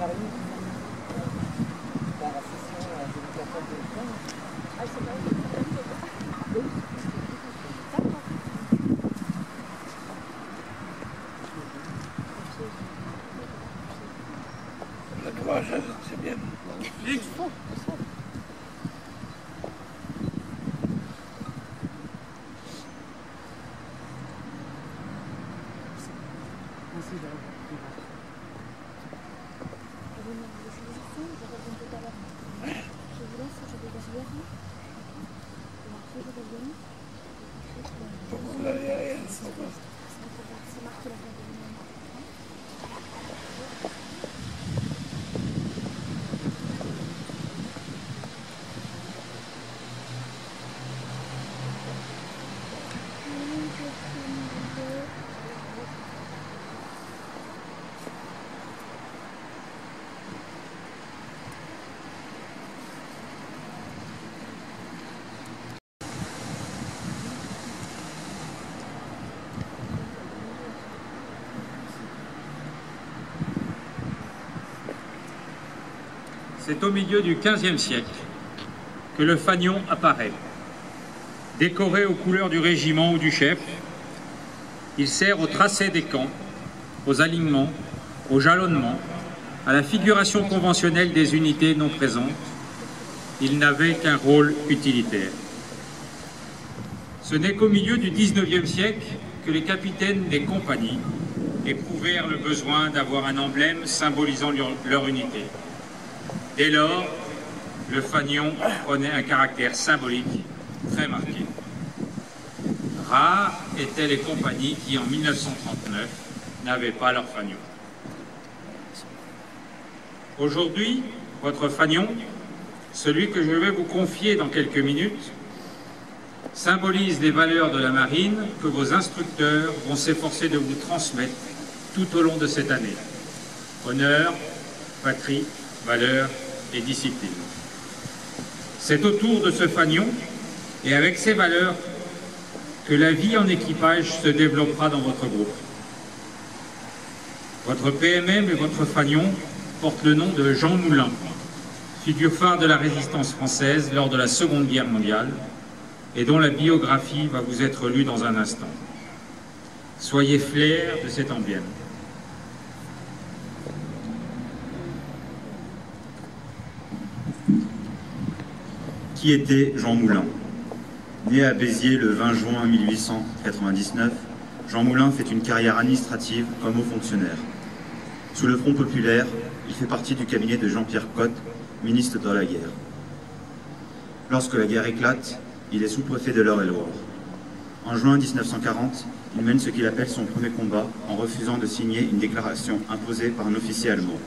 La courage, c'est bien. C'est au milieu du XVe siècle que le fanion apparaît. Décoré aux couleurs du régiment ou du chef, il sert au tracé des camps, aux alignements, au jalonnement, à la figuration conventionnelle des unités non présentes. Il n'avait qu'un rôle utilitaire. Ce n'est qu'au milieu du XIXe siècle que les capitaines des compagnies éprouvèrent le besoin d'avoir un emblème symbolisant leur unité. Dès lors, le fanion prenait un caractère symbolique très marqué. Rares étaient les compagnies qui, en 1939, n'avaient pas leur fanion. Aujourd'hui, votre fanion, celui que je vais vous confier dans quelques minutes, symbolise les valeurs de la marine que vos instructeurs vont s'efforcer de vous transmettre tout au long de cette année. Honneur, patrie, valeur et discipline. C'est autour de ce fanion et avec ses valeurs que la vie en équipage se développera dans votre groupe. Votre PMM et votre fanion portent le nom de Jean Moulin, figure phare de la résistance française lors de la Seconde Guerre mondiale et dont la biographie va vous être lue dans un instant. Soyez fiers de cet emblème. Qui était Jean Moulin? Né à Béziers le 20 juin 1899, Jean Moulin fait une carrière administrative comme haut fonctionnaire. Sous le Front populaire, il fait partie du cabinet de Jean-Pierre Cot, ministre de la guerre. Lorsque la guerre éclate, il est sous-préfet de l'Eure-et-Loir. En juin 1940, il mène ce qu'il appelle son premier combat en refusant de signer une déclaration imposée par un officier allemand.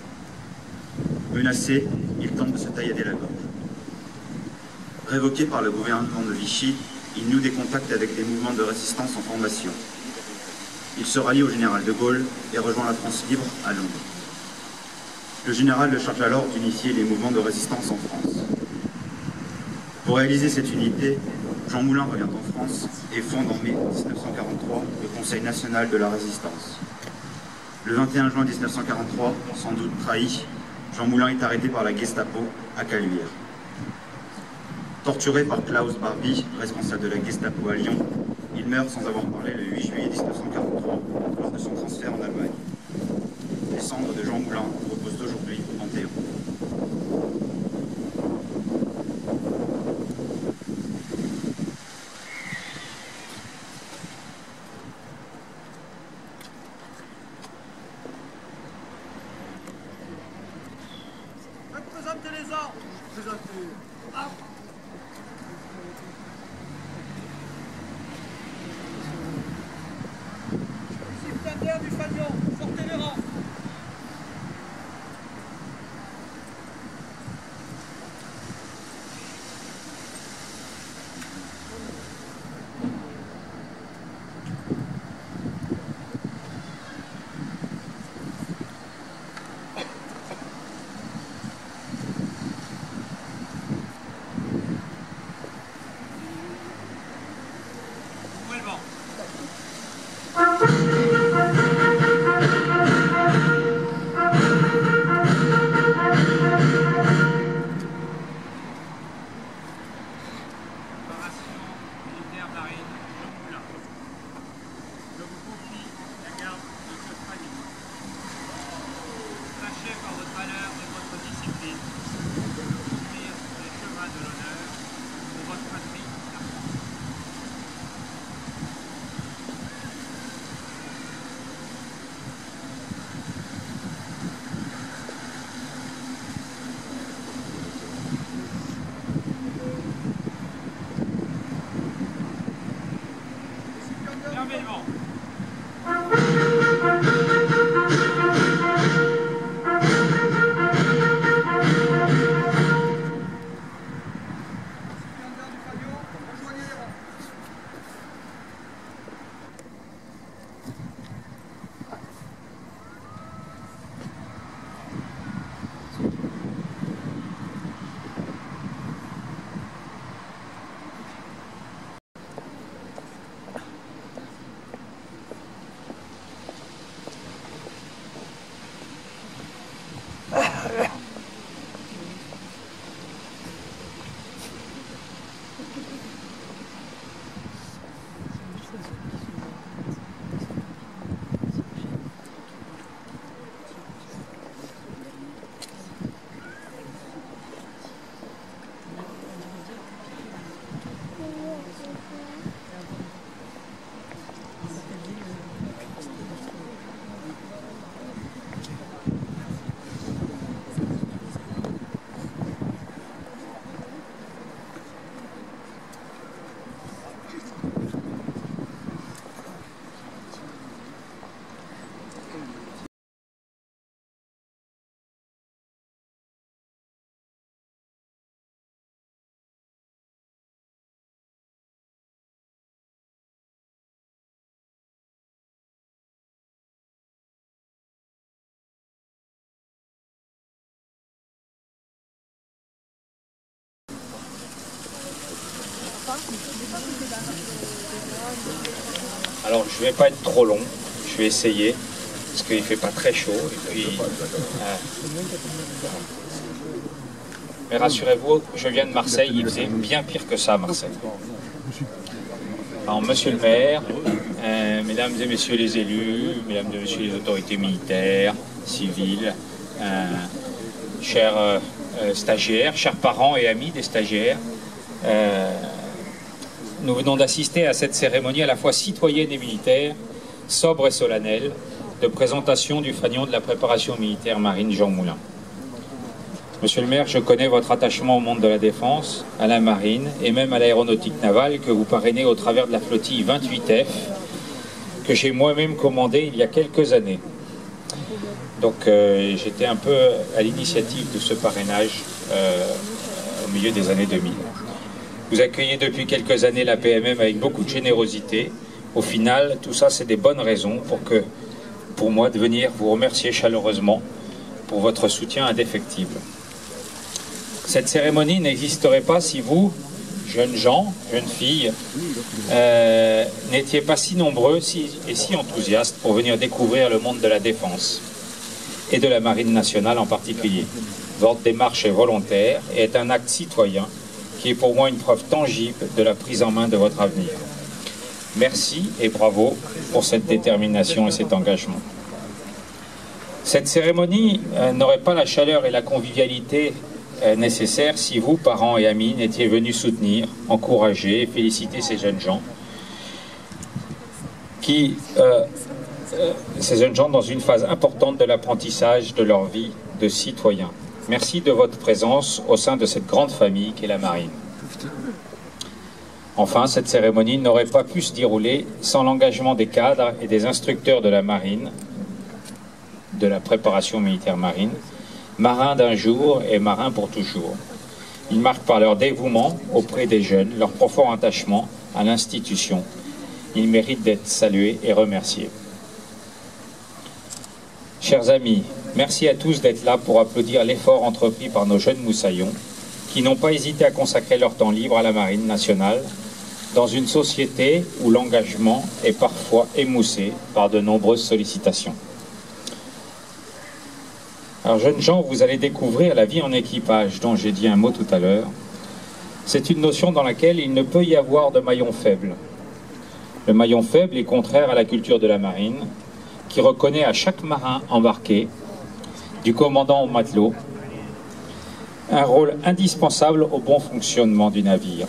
Menacé, il tente de se taillader la gorge. Révoqué par le gouvernement de Vichy, il noue des contacts avec des mouvements de résistance en formation. Il se rallie au général de Gaulle et rejoint la France libre à Londres. Le général le charge alors d'unifier les mouvements de résistance en France. Pour réaliser cette unité, Jean Moulin revient en France et fonde en mai 1943 le Conseil national de la résistance. Le 21 juin 1943, sans doute trahi, Jean Moulin est arrêté par la Gestapo à Caluire. Torturé par Klaus Barbie, responsable de la Gestapo à Lyon, il meurt sans avoir parlé le 8 juillet 1943 lors de son transfert en Allemagne. Les cendres de Jean Moulin reposent aujourd'hui au Panthéon. Présentez les ordres. Présentez. Ah. Chef du fanion, sortez les rangs. Alors je ne vais pas être trop long, je vais essayer, parce qu'il ne fait pas très chaud. Et puis, mais rassurez-vous, je viens de Marseille, il faisait bien pire que ça à Marseille. Alors monsieur le maire, mesdames et messieurs les élus, mesdames et messieurs les autorités militaires, civiles, chers stagiaires, chers parents et amis des stagiaires, nous venons d'assister à cette cérémonie à la fois citoyenne et militaire, sobre et solennelle, de présentation du fanion de la préparation militaire marine Jean Moulin. Monsieur le maire, je connais votre attachement au monde de la défense, à la marine et même à l'aéronautique navale que vous parrainez au travers de la flottille 28F que j'ai moi-même commandée il y a quelques années. Donc j'étais un peu à l'initiative de ce parrainage au milieu des années 2000. Vous accueillez depuis quelques années la PMM avec beaucoup de générosité. Au final, tout ça, c'est des bonnes raisons pour moi de venir vous remercier chaleureusement pour votre soutien indéfectible. Cette cérémonie n'existerait pas si vous, jeunes gens, jeunes filles, n'étiez pas si nombreux et si enthousiastes pour venir découvrir le monde de la défense et de la marine nationale en particulier. Votre démarche est volontaire et est un acte citoyen qui est pour moi une preuve tangible de la prise en main de votre avenir. Merci et bravo pour cette détermination et cet engagement. Cette cérémonie n'aurait pas la chaleur et la convivialité nécessaires si vous, parents et amis, n'étiez venus soutenir, encourager et féliciter ces jeunes gens dans une phase importante de l'apprentissage de leur vie de citoyens. Merci de votre présence au sein de cette grande famille qu'est la marine. Enfin, cette cérémonie n'aurait pas pu se dérouler sans l'engagement des cadres et des instructeurs de la marine, de la préparation militaire marine, marins d'un jour et marins pour toujours. Ils marquent par leur dévouement auprès des jeunes, leur profond attachement à l'institution. Ils méritent d'être salués et remerciés. Chers amis, merci à tous d'être là pour applaudir l'effort entrepris par nos jeunes moussaillons qui n'ont pas hésité à consacrer leur temps libre à la marine nationale dans une société où l'engagement est parfois émoussé par de nombreuses sollicitations. Alors, jeunes gens, vous allez découvrir la vie en équipage, dont j'ai dit un mot tout à l'heure. C'est une notion dans laquelle il ne peut y avoir de maillon faible. Le maillon faible est contraire à la culture de la marine, qui reconnaît à chaque marin embarqué, du commandant au matelot, un rôle indispensable au bon fonctionnement du navire.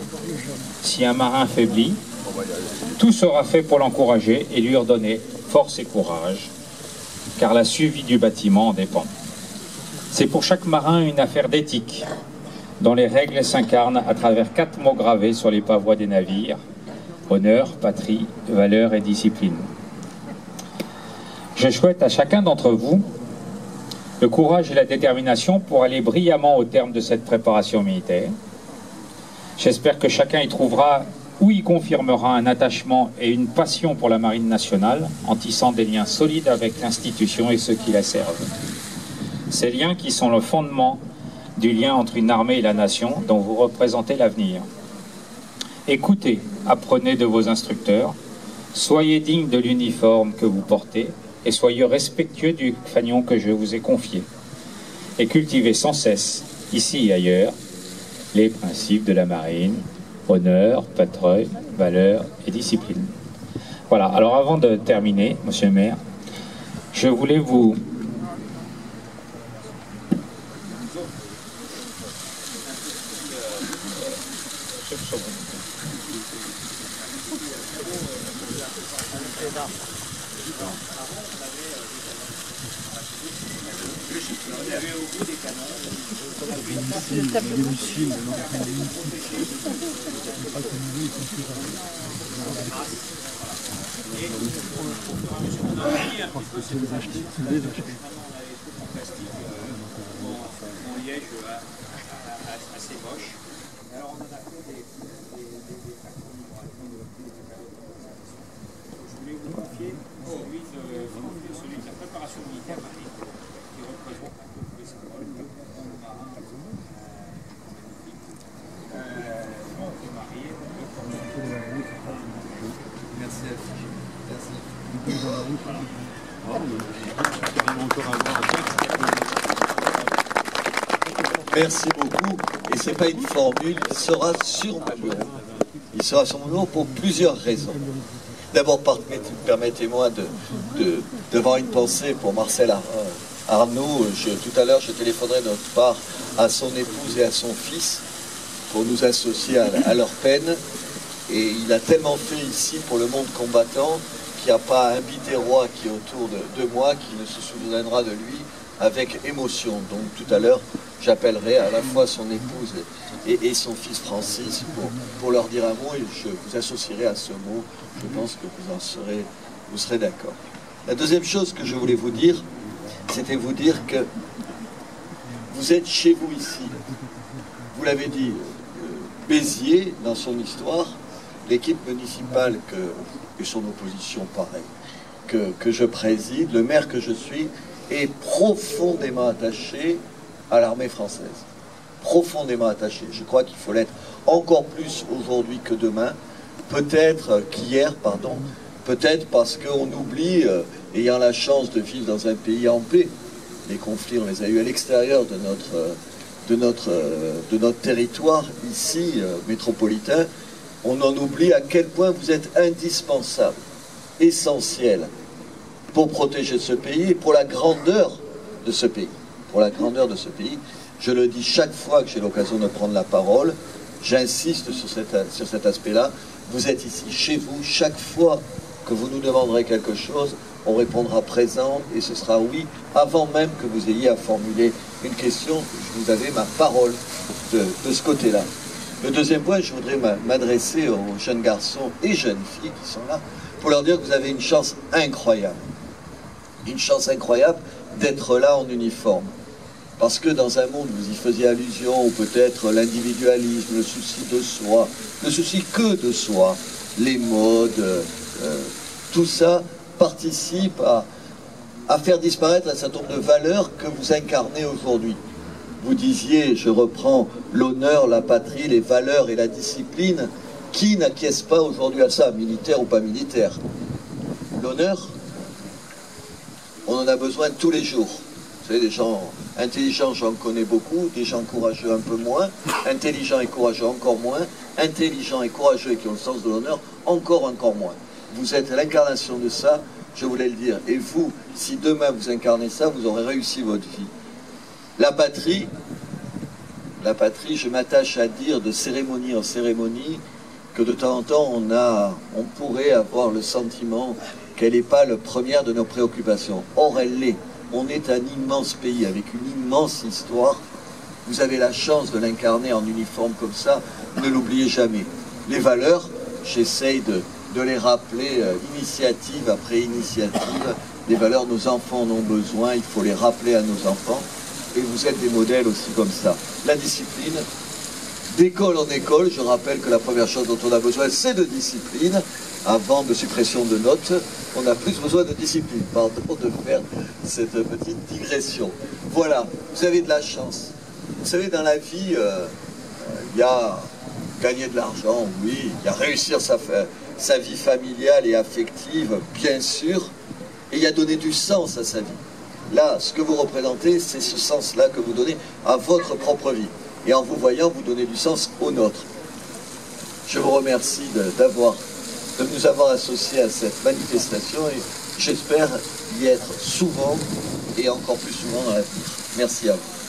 Si un marin faiblit, tout sera fait pour l'encourager et lui redonner force et courage, car la survie du bâtiment en dépend. C'est pour chaque marin une affaire d'éthique, dont les règles s'incarnent à travers 4 mots gravés sur les pavois des navires: honneur, patrie, valeur et discipline. Je souhaite à chacun d'entre vous le courage et la détermination pour aller brillamment au terme de cette préparation militaire. J'espère que chacun y trouvera ou y confirmera un attachement et une passion pour la marine nationale, en tissant des liens solides avec l'institution et ceux qui la servent. Ces liens qui sont le fondement du lien entre une armée et la nation dont vous représentez l'avenir. Écoutez, apprenez de vos instructeurs, soyez dignes de l'uniforme que vous portez et soyez respectueux du fanion que je vous ai confié. Et cultivez sans cesse, ici et ailleurs, les principes de la marine: honneur, patrouille, valeur et discipline. Voilà, alors avant de terminer, monsieur le maire, je voulais vous... en liège assez moche. Alors on en a fait des je voulais vous confier celui de la préparation militaire marine qui représente un peu tous les symboles, le marin, magnifique, le marine, le corps. Merci à vous. Merci beaucoup. Et ce n'est pas une formule, il sera sur mon bureau. Il sera sur mon bureau pour plusieurs raisons. D'abord, permettez-moi d'avoir une pensée pour Marcel Arnaud. Tout à l'heure, je téléphonerai de notre part à son épouse et à son fils pour nous associer à leur peine. Et il a tellement fait ici pour le monde combattant qu'il n'y a pas un Biterrois qui est autour de moi qui ne se souviendra de lui avec émotion. Donc tout à l'heure, j'appellerai à la fois son épouse et son fils Francis pour leur dire un mot et je vous associerai à ce mot. Je pense que vous serez d'accord. La deuxième chose que je voulais vous dire, c'était vous dire que vous êtes chez vous ici. Vous l'avez dit, Béziers, dans son histoire, l'équipe municipale et son opposition, pareil, que je préside, le maire que je suis, est profondément attaché à l'armée française. Profondément attaché. Je crois qu'il faut l'être encore plus aujourd'hui que demain, peut-être qu'hier, pardon, peut-être parce qu'on oublie, ayant la chance de vivre dans un pays en paix, les conflits, on les a eus à l'extérieur de notre territoire, ici, métropolitain, on en oublie à quel point vous êtes indispensable, essentiel, pour protéger ce pays et pour la grandeur de ce pays. Pour la grandeur de ce pays, je le dis chaque fois que j'ai l'occasion de prendre la parole, j'insiste sur cet aspect-là, vous êtes ici chez vous, chaque fois que vous nous demanderez quelque chose, on répondra présent et ce sera oui, avant même que vous ayez à formuler une question, vous avez ma parole de ce côté-là. Le deuxième point, je voudrais m'adresser aux jeunes garçons et jeunes filles qui sont là, pour leur dire que vous avez une chance incroyable. Une chance incroyable d'être là en uniforme. Parce que dans un monde, vous y faisiez allusion, ou peut-être l'individualisme, le souci de soi, le souci que de soi, les modes, tout ça participe à faire disparaître un certain nombre de valeurs que vous incarnez aujourd'hui. Vous disiez, je reprends, l'honneur, la patrie, les valeurs et la discipline. Qui n'acquiesce pas aujourd'hui à ça, militaire ou pas militaire? L'honneur, on en a besoin tous les jours. Vous savez, des gens intelligents, j'en connais beaucoup, des gens courageux un peu moins, intelligents et courageux encore moins, intelligents et courageux et qui ont le sens de l'honneur encore moins. Vous êtes l'incarnation de ça, je voulais le dire. Et vous, si demain vous incarnez ça, vous aurez réussi votre vie. La patrie, je m'attache à dire de cérémonie en cérémonie que de temps en temps on pourrait avoir le sentiment qu'elle n'est pas la première de nos préoccupations. Or elle l'est. On est un immense pays avec une immense histoire. Vous avez la chance de l'incarner en uniforme comme ça, ne l'oubliez jamais. Les valeurs, j'essaye de les rappeler initiative après initiative. Les valeurs, nos enfants en ont besoin, il faut les rappeler à nos enfants. Et vous êtes des modèles aussi comme ça. La discipline, d'école en école, je rappelle que la première chose dont on a besoin, c'est de discipline. Avant de suppression de notes, on a plus besoin de discipline. Pardon de faire cette petite digression. Voilà, vous avez de la chance. Vous savez, dans la vie, il y a gagner de l'argent, oui, il y a réussir sa vie familiale et affective, bien sûr, et il y a donner du sens à sa vie. Là, ce que vous représentez, c'est ce sens-là que vous donnez à votre propre vie. Et en vous voyant, vous donnez du sens au nôtre. Je vous remercie de nous avoir associés à cette manifestation et j'espère y être souvent et encore plus souvent dans l'avenir. Merci à vous.